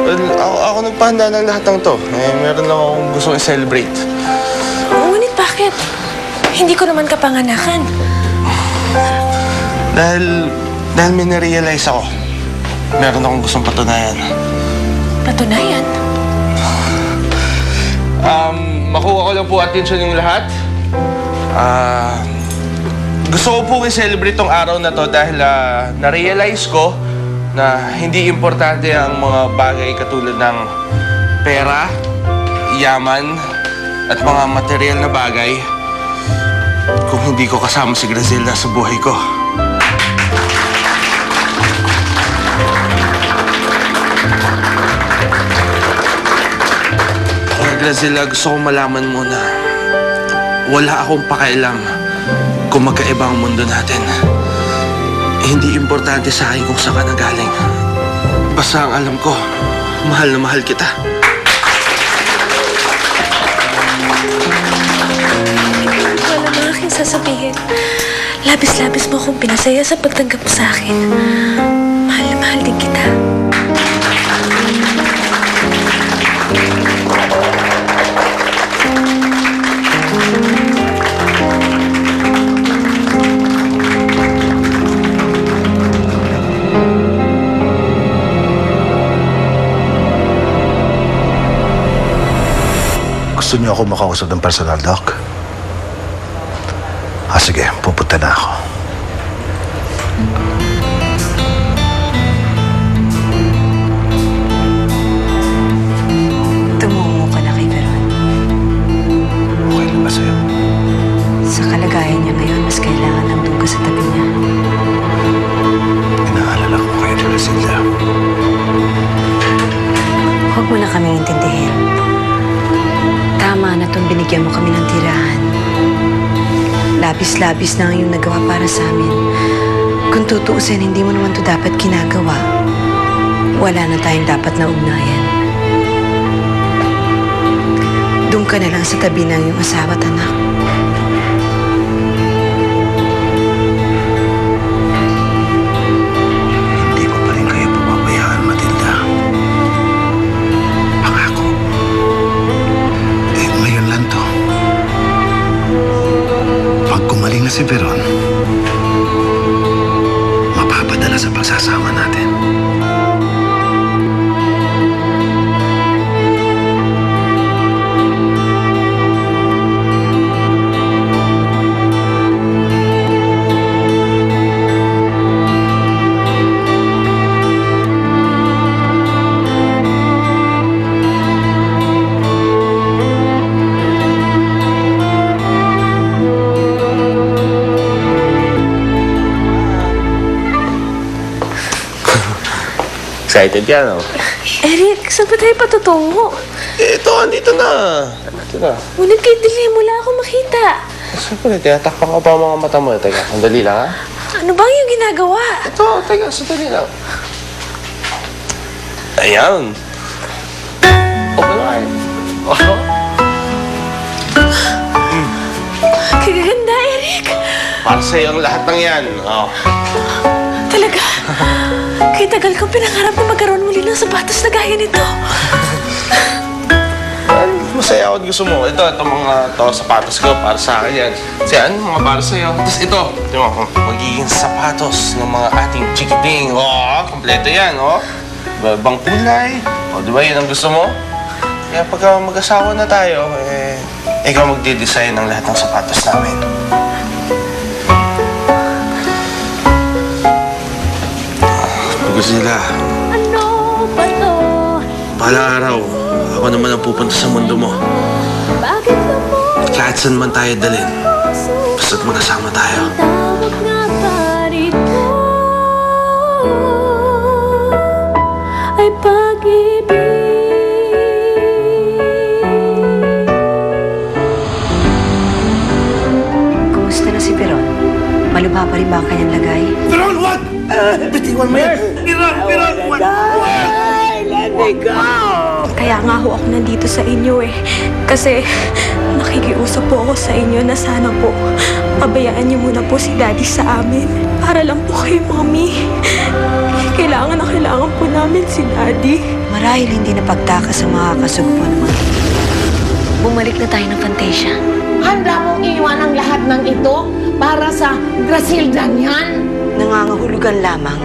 Well, ako nagpahanda ng lahat ng to. Meron lang akong gusto i-celebrate. Ngunit bakit? Hindi ko naman kapanganakan. Dahil may na-realize ako. Meron akong gustong patunayan. Patunayan? Makuha ko lang po atensyon yung lahat. Gusto ko po i-celebrate tong araw na to dahil na-realize ko na hindi importante ang mga bagay katulad ng pera, yaman, at mga material na bagay kung hindi ko kasama si Grazela sa buhay ko. Grazela, gusto kong malaman mo na wala akong pakialam kung magkaiba ang mundo natin. Hindi importante sa akin kung saan ka nagaling. Basta ang alam ko, mahal na mahal kita. Wala mga aking sasabihin. Labis-labis mo akong pinasaya sa pagtanggap mo sa akin. Mahal na mahal din kita. Gusto niyo ako makausap ng personal, Doc? Sige, pupunta na ako. Tumungo ka na kay Veron. Okay lang ba sa'yo? Sa kalagayan niya ngayon, mas kailangan nandun ka sa tabi niya. Inaalala ko kayo, Grazela. Huwag mo na kaming intindihin. Tama na itong binigyan mo kami ng tirahan. Labis-labis na ang iyong nagawa para sa amin. Kung tutuusin, hindi mo naman ito dapat ginagawa. Wala na tayong dapat na ugnayan. Doon ka na lang sa tabi ng iyong asawa at anak. Hindi ko pa rin kayo papabayaan, Matilda. Pangako. Ngayon lang to. Pag gumaling na si Veron, mapapadala sa pagsasama natin. Excited ka, no? Eric, saan ba tayo patutungo? Ito, andito na. Andito na. Ngunit kay Dilim, wala akong makita. Siyempre, tinatakpan ko pa ang mga mata mo. Teka, sandali lang, ha? Ano bang yung ginagawa? Ito, teka, sandali lang. Ayan. Okay na, eh. Kagaganda, Eric. Para sa'yo ang lahat ng yan. Oh. Talaga? Kaya tagal kong pinangarap na magkaroon muli ng sapatos na gaya nito. Masaya ako at gusto mo. Ito, mga sapatos ko para sa akin yan. Kasi mga para sa'yo. Tapos ito, magiging sapatos ng mga ating chikiting. Oh, kompleto yan, oh. Ibang kulay. O, di ba yun ang gusto mo? Kaya pagka mag-asawa na tayo, ikaw magde-design ng lahat ng sapatos namin. Grazela. Ano ba to? Balang araw, ako naman ang pupunta sa mundo mo. Bakit ka mo? Kahit saan man tayo dalhin, basta't magkasama tayo. Tawag nga pa rito ay pag-ibig. Kumusta na si Veron? Malubha pa rin ba ang kanyang lagay? Veron, what? Bitiwan mo yan! Veron, what? Let me go! Kaya nga ho ako nandito sa inyo eh. Kasi nakikiusap po ako sa inyo na sana po pabayaan niyo muna po si Daddy sa amin. Para lang po kay Mommy. Kailangan kailangan po namin si Daddy. Marahil hindi na pagtakas ang makakasugpo naman. Bumalik na tayo ng Fantasia. Handa mong iwan ang lahat ng ito para sa Grasildan yan? Nangangahulugan lamang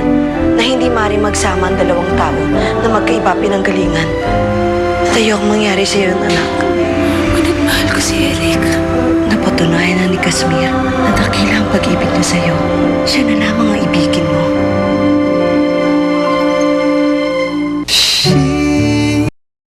na hindi maaaring magsama ang dalawang tao na magkaiba pinanggalingan. At ayokong mangyari sa iyo, anak. Ngunit mahal ko si Eric. Napatunayan na ni Kasmir na dakila ang pag-ibig niya sa iyo. Siya na lamang ang ibigin mo.